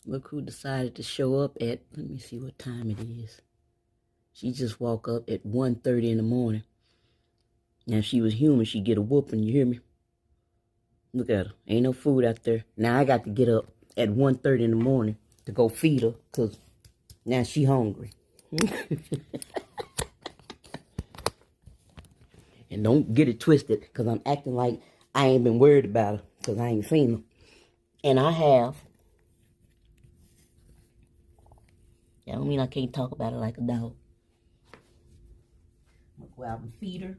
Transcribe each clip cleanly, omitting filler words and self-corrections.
Look who decided to show up at, let me see what time it is. She just woke up at 1:30 in the morning. Now, if she was human, she'd get a whooping, you hear me? Look at her. Ain't no food out there. Now, I got to get up at 1:30 in the morning to go feed her because now she hungry. And don't get it twisted because I'm acting like I ain't been worried about her because I ain't seen her. And I have. That don't mean I can't talk about her like a dog. I'm going to go out and feed her.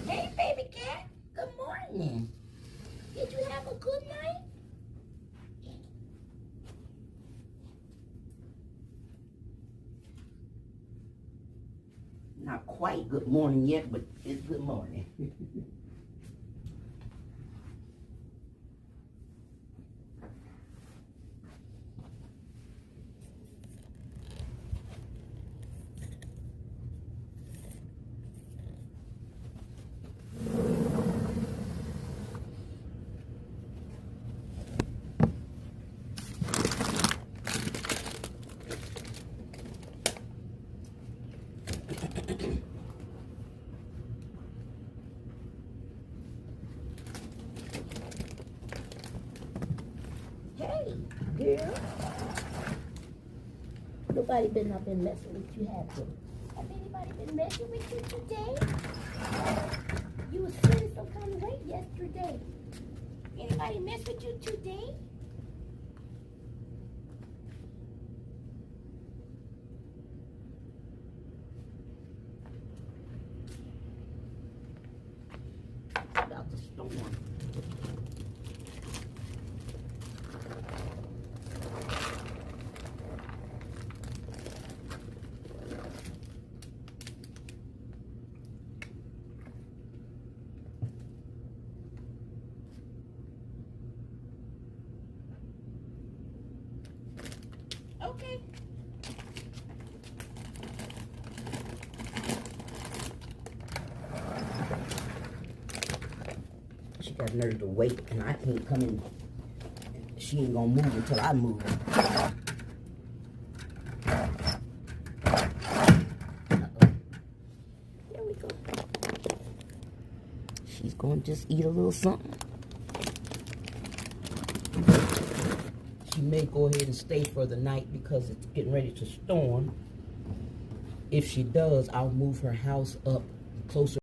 Hey, baby cat. Good morning. Did you have a good night? Not quite good morning yet, but it's good morning. Hey, girl. Nobody been up and messing with you, have they? Have anybody been messing with you today? You was feeling some kind of way yesterday. Anybody mess with you today? About the storm. Okay. She got nerve to wait, and I can't come in. She ain't gonna move until I move. There we go. She's gonna just eat a little something. She may go ahead and stay for the night because it's getting ready to storm. If she does, I'll move her house up closer